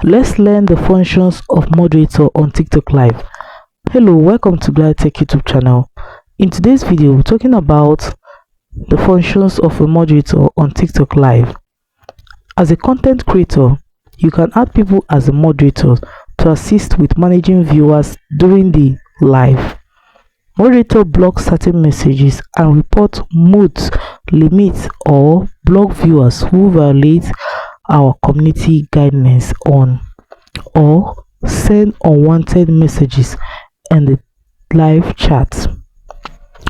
Let's learn the functions of moderator on TikTok Live. Hello, welcome to Glad Tech YouTube channel. In today's video, we're talking about the functions of a moderator on TikTok Live. As a content creator, you can add people as a moderator to assist with managing viewers during the live. Moderator blocks certain messages and report moods, limits, or block viewers who violate our community guidelines on or send unwanted messages in the live chat.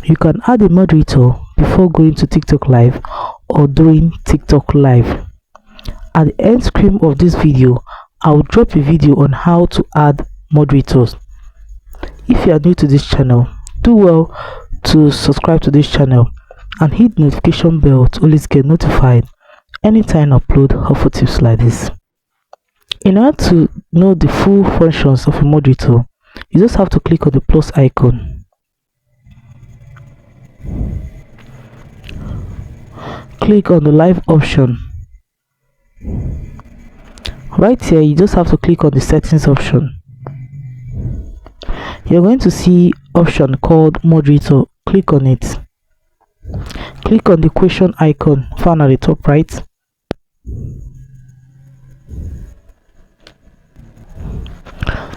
You can add a moderator before going to TikTok Live or during TikTok Live. At the end screen of this video, I will drop a video on how to add moderators. If you are new to this channel, do well to subscribe to this channel and hit the notification bell to always get notified anytime I upload helpful tips like this. In order to know the full functions of a moderator, you just have to click on the plus icon. Click on the live option. Right here, you just have to click on the settings option. You're going to see option called moderator. Click on it. Click on the question icon found at the top right.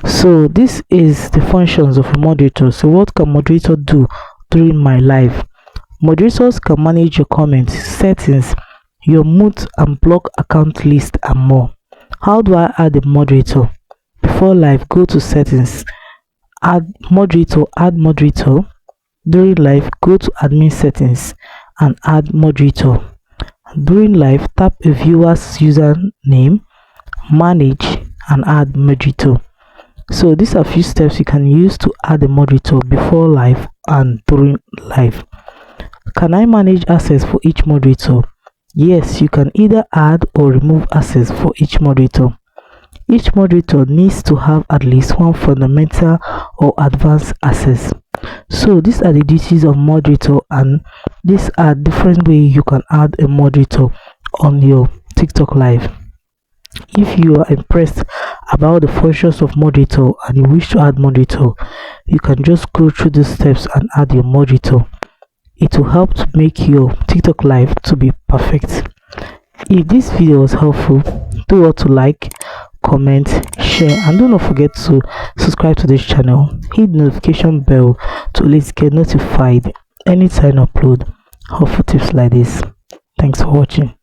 So this is the functions of a moderator. So what can moderator do during my live? Moderators can manage your comments, settings, your mood, and block account list and more. How do I add a moderator? Before live, go to settings, add moderator. During live, go to admin settings and add moderator. During live, tap a viewer's username, manage, and add moderator. So these are a few steps you can use to add a moderator before live and during live. Can I manage access for each moderator? Yes, you can either add or remove access for each moderator. Each moderator needs to have at least one fundamental or advanced access. So these are the duties of moderator, and these are different ways you can add a moderator on your TikTok Live. If you are impressed about the functions of moderator and you wish to add moderator, you can just go through these steps and add your moderator. It will help to make your TikTok Live to be perfect. If this video was helpful, do well to like, comment, share, and do not forget to subscribe to this channel. Hit the notification bell to always get notified anytime I upload helpful tips like this. Thanks for watching.